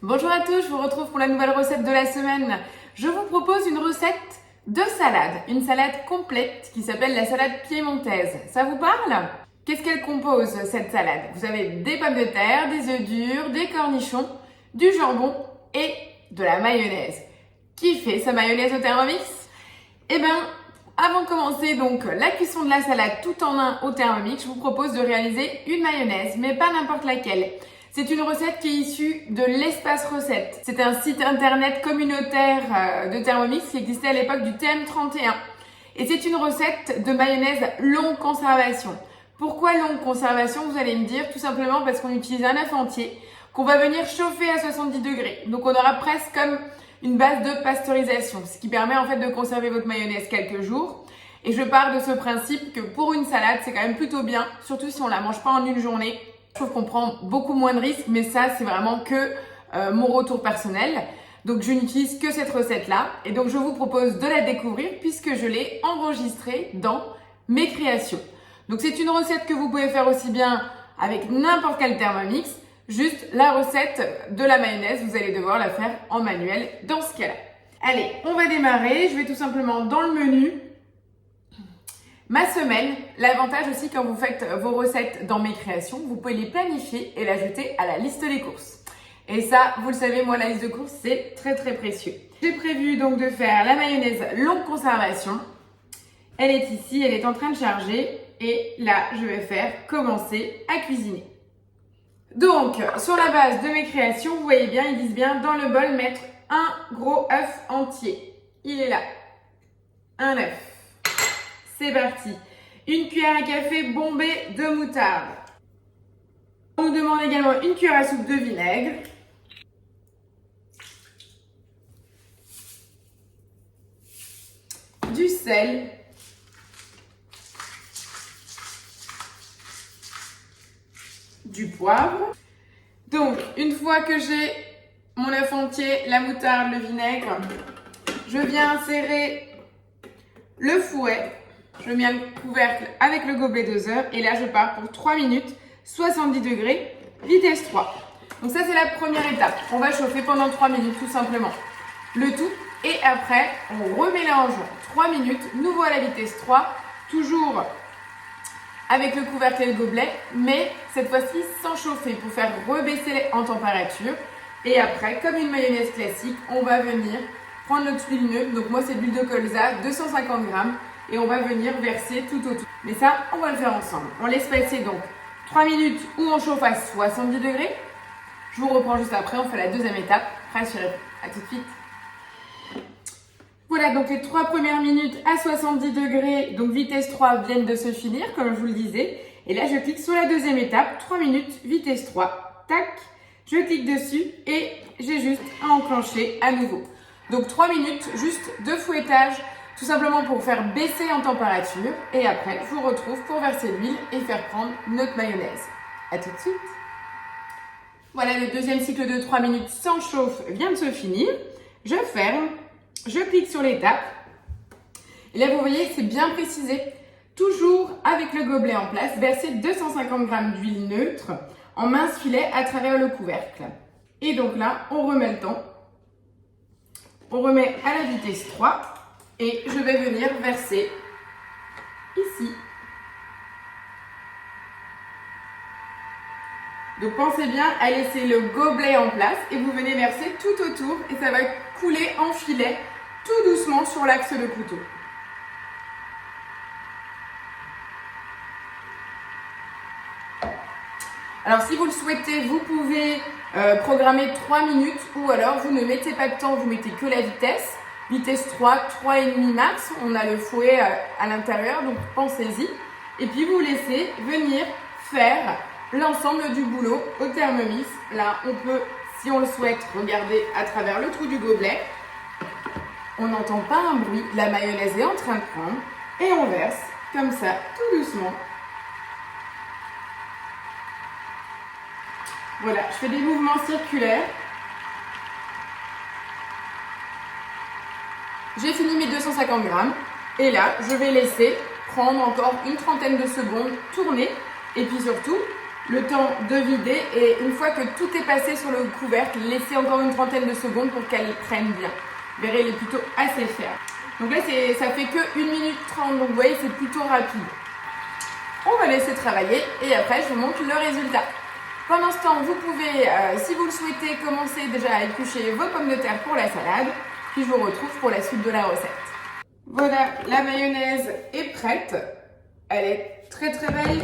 Bonjour à tous, je vous retrouve pour la nouvelle recette de la semaine. Je vous propose une recette de salade, une salade complète qui s'appelle la salade piémontaise. Ça vous parle? Qu'est-ce qu'elle compose cette salade? Vous avez des pommes de terre, des œufs durs, des cornichons, du jambon et de la mayonnaise. Qui fait sa mayonnaise au Thermomix? Eh bien, avant de commencer donc la cuisson de la salade tout en un au Thermomix, je vous propose de réaliser une mayonnaise, mais pas n'importe laquelle. C'est une recette qui est issue de l'Espace Recette. C'est un site internet communautaire de Thermomix qui existait à l'époque du TM31. Et c'est une recette de mayonnaise longue conservation. Pourquoi longue conservation, vous allez me dire? Tout simplement parce qu'on utilise un œuf entier qu'on va venir chauffer à 70 degrés. Donc on aura presque comme une base de pasteurisation, ce qui permet en fait de conserver votre mayonnaise quelques jours. Et je pars de ce principe que pour une salade, c'est quand même plutôt bien, surtout si on la mange pas en une journée. Je trouve qu'on prend beaucoup moins de risques, mais ça, c'est vraiment que mon retour personnel. Donc, je n'utilise que cette recette-là. Et donc, je vous propose de la découvrir puisque je l'ai enregistrée dans mes créations. Donc, c'est une recette que vous pouvez faire aussi bien avec n'importe quel Thermomix. Juste la recette de la mayonnaise, vous allez devoir la faire en manuel dans ce cas-là. Allez, on va démarrer. Je vais tout simplement dans le menu. Ma semaine, l'avantage aussi quand vous faites vos recettes dans mes créations, vous pouvez les planifier et l'ajouter à la liste des courses. Et ça, vous le savez, moi la liste de courses, c'est très précieux. J'ai prévu donc de faire la mayonnaise longue conservation. Elle est ici, elle est en train de charger et là, je vais faire commencer à cuisiner. Donc, sur la base de mes créations, vous voyez bien, ils disent bien dans le bol mettre un gros œuf entier. Il est là, un œuf. C'est parti. Une cuillère à café bombée de moutarde. On nous demande également une cuillère à soupe de vinaigre. Du sel. Du poivre. Donc, une fois que j'ai mon œuf entier, la moutarde, le vinaigre, je viens insérer le fouet. Je mets le couvercle avec le gobelet doseur et là je pars pour 3 minutes, 70 degrés, vitesse 3. Donc ça c'est la première étape. On va chauffer pendant 3 minutes tout simplement. Le tout et après on remélange 3 minutes, nouveau à la vitesse 3, toujours avec le couvercle et le gobelet, mais cette fois-ci sans chauffer pour faire rebaisser en température. Et après, comme une mayonnaise classique, on va venir prendre notre huile neutre. Donc moi c'est de l'huile de colza, 250 grammes. Et on va venir verser tout autour. Mais ça, on va le faire ensemble. On laisse passer donc 3 minutes où on chauffe à 70 degrés. Je vous reprends juste après, on fait la deuxième étape. Rassurez-vous, à tout de suite. Voilà, donc les 3 premières minutes à 70 degrés, donc vitesse 3, viennent de se finir, comme je vous le disais. Et là, je clique sur la deuxième étape, 3 minutes, vitesse 3. Tac, je clique dessus et j'ai juste à enclencher à nouveau. Donc 3 minutes, juste de fouettage. Tout simplement pour faire baisser en température et après je vous retrouve pour verser l'huile et faire prendre notre mayonnaise. A tout de suite. Voilà, le deuxième cycle de 3 minutes sans chauffe vient de se finir. Je ferme, je clique sur l'étape. Et là vous voyez c'est bien précisé. Toujours avec le gobelet en place, verser 250 g d'huile neutre en mince filet à travers le couvercle. Et donc là on remet le temps. On remet à la vitesse 3. Et je vais venir verser ici. Donc pensez bien à laisser le gobelet en place et vous venez verser tout autour et ça va couler en filet tout doucement sur l'axe de couteau. Alors si vous le souhaitez, vous pouvez programmer 3 minutes ou alors vous ne mettez pas de temps, vous mettez que la vitesse. Vitesse 3, 3,5 max, on a le fouet à l'intérieur, donc pensez-y. Et puis vous laissez venir faire l'ensemble du boulot au Thermomix. Là, on peut, si on le souhaite, regarder à travers le trou du gobelet. On n'entend pas un bruit, la mayonnaise est en train de prendre. Et on verse comme ça, tout doucement. Voilà, je fais des mouvements circulaires. J'ai fini mes 250 grammes et là, je vais laisser prendre encore une trentaine de secondes, tourner et puis surtout, le temps de vider et une fois que tout est passé sur le couvercle, laissez encore une trentaine de secondes pour qu'elle prenne bien. Vous verrez, il est plutôt assez ferme. Donc là, ça fait que 1 minute 30, donc vous voyez, c'est plutôt rapide. On va laisser travailler et après, je vous montre le résultat. Pendant ce temps, vous pouvez, si vous le souhaitez, commencer déjà à éplucher vos pommes de terre pour la salade. Puis je vous retrouve pour la suite de la recette. Voilà, la mayonnaise est prête. Elle est très très belle.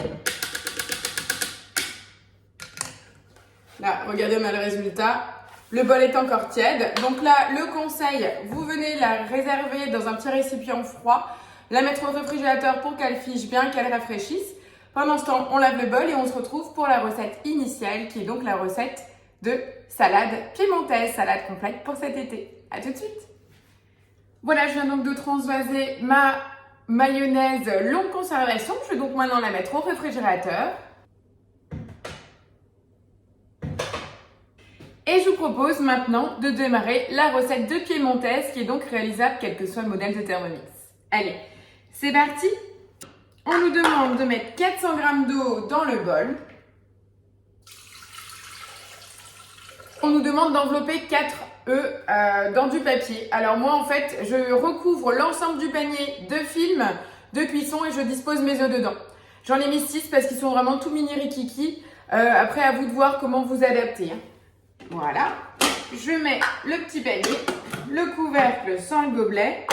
Là, regardez, on a le résultat. Le bol est encore tiède. Donc là, le conseil, vous venez la réserver dans un petit récipient froid, la mettre au réfrigérateur pour qu'elle fige bien, qu'elle rafraîchisse. Pendant ce temps, on lave le bol et on se retrouve pour la recette initiale qui est donc la recette de salade piémontaise, salade complète pour cet été. À tout de suite. Voilà, je viens donc de transvaser ma mayonnaise longue conservation. Je vais donc maintenant la mettre au réfrigérateur. Et je vous propose maintenant de démarrer la recette de piémontaise qui est donc réalisable quel que soit le modèle de Thermomix. Allez, c'est parti! On nous demande de mettre 400 g d'eau dans le bol. On nous demande d'envelopper 4 œufs dans du papier. Alors moi en fait, je recouvre l'ensemble du panier de film de cuisson et je dispose mes œufs dedans. J'en ai mis 6 parce qu'ils sont vraiment tout mini rikiki. Après à vous de voir comment vous adapter. Voilà, je mets le petit panier, le couvercle sans le gobelet.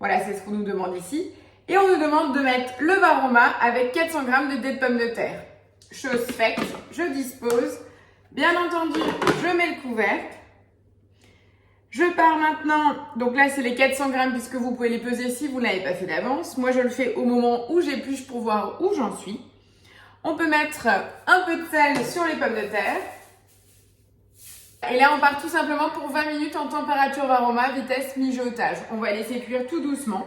Voilà, c'est ce qu'on nous demande ici. Et on nous demande de mettre le Varoma avec 400 g de dés de pommes de terre. Chose faite, je dispose. Bien entendu, je mets le couvercle. Je pars maintenant, donc là c'est les 400 g puisque vous pouvez les peser si vous ne l'avez pas fait d'avance. Moi je le fais au moment où j'épluche pour voir où j'en suis. On peut mettre un peu de sel sur les pommes de terre. Et là on part tout simplement pour 20 minutes en température Varoma, vitesse mijotage. On va laisser cuire tout doucement.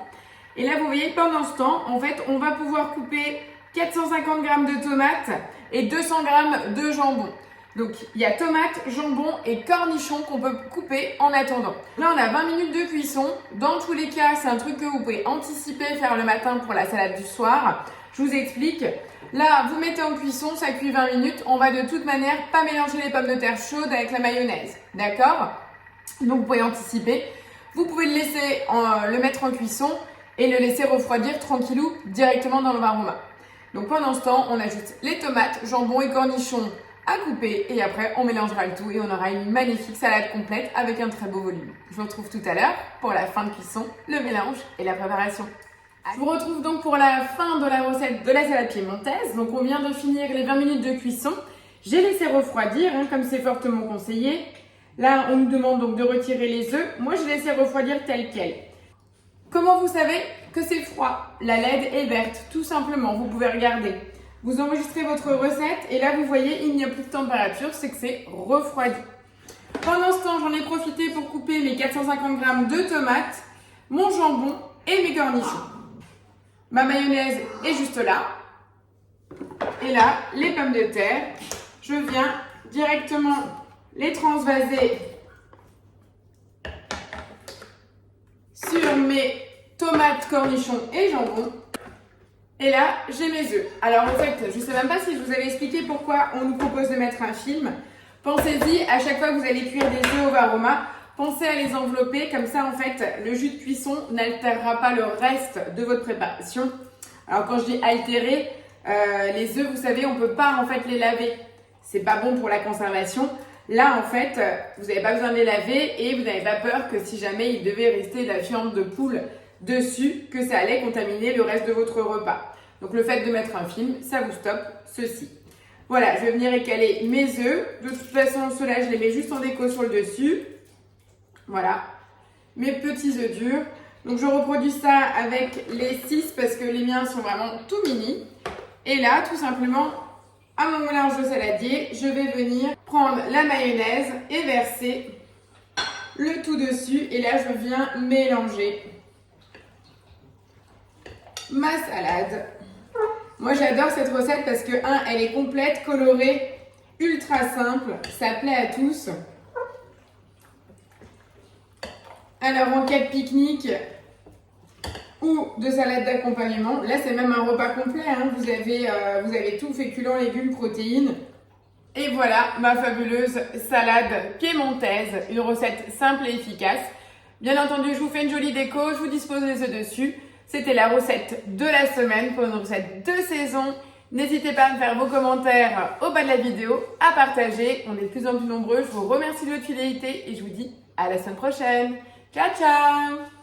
Et là vous voyez pendant ce temps, en fait on va pouvoir couper 450 g de tomates et 200 g de jambon. Donc, il y a tomates, jambon et cornichons qu'on peut couper en attendant. Là, on a 20 minutes de cuisson. Dans tous les cas, c'est un truc que vous pouvez anticiper, faire le matin pour la salade du soir. Je vous explique. Là, vous mettez en cuisson, ça cuit 20 minutes. On va de toute manière pas mélanger les pommes de terre chaudes avec la mayonnaise. D'accord? Donc, vous pouvez anticiper. Vous pouvez le mettre en cuisson et le laisser refroidir tranquillou directement dans le Varoma. Donc, pendant ce temps, on ajoute les tomates, jambon et cornichons à couper et après on mélangera le tout et on aura une magnifique salade complète avec un très beau volume. Je vous retrouve tout à l'heure pour la fin de cuisson, le mélange et la préparation. Je vous retrouve donc pour la fin de la recette de la salade piémontaise. Donc on vient de finir les 20 minutes de cuisson. J'ai laissé refroidir comme c'est fortement conseillé. Là on nous demande donc de retirer les œufs. Moi je laissé refroidir tel quel. Comment vous savez que c'est froid? La LED est verte, tout simplement, vous pouvez regarder. Vous enregistrez votre recette et là vous voyez il n'y a plus de température, c'est que c'est refroidi. Pendant ce temps, j'en ai profité pour couper mes 450 g de tomates, mon jambon et mes cornichons. Ma mayonnaise est juste là. Et là, les pommes de terre, je viens directement les transvaser sur mes tomates, cornichons et jambon. Et là, j'ai mes œufs. Alors en fait, je ne sais même pas si je vous avais expliqué pourquoi on nous propose de mettre un film. Pensez-y, à chaque fois que vous allez cuire des œufs au Varoma, pensez à les envelopper. Comme ça, en fait, le jus de cuisson n'altérera pas le reste de votre préparation. Alors quand je dis altérer, les œufs, vous savez, on ne peut pas en fait les laver. C'est pas bon pour la conservation. Là, en fait, vous n'avez pas besoin de les laver et vous n'avez pas peur que si jamais il devait rester de la viande de poule dessus, que ça allait contaminer le reste de votre repas. Donc le fait de mettre un film, ça vous stoppe ceci. Voilà, je vais venir écaler mes œufs. De toute façon, ceux-là, je les mets juste en déco sur le dessus. Voilà, mes petits œufs durs. Donc je reproduis ça avec les 6 parce que les miens sont vraiment tout mini. Et là, tout simplement, à mon mélange de saladier, je vais venir prendre la mayonnaise et verser le tout dessus. Et là, je viens mélanger ma salade. Moi j'adore cette recette parce que elle est complète, colorée, ultra simple, ça plaît à tous. Alors en cas de pique-nique ou de salade d'accompagnement. Là, c'est même un repas complet, hein. Vous avez tout, féculents, légumes, protéines. Et voilà ma fabuleuse salade piémontaise, une recette simple et efficace. Bien entendu, je vous fais une jolie déco, je vous dispose les œufs dessus. C'était la recette de la semaine pour une recette de saison. N'hésitez pas à me faire vos commentaires au bas de la vidéo, à partager. On est de plus en plus nombreux. Je vous remercie de votre fidélité et je vous dis à la semaine prochaine. Ciao, ciao!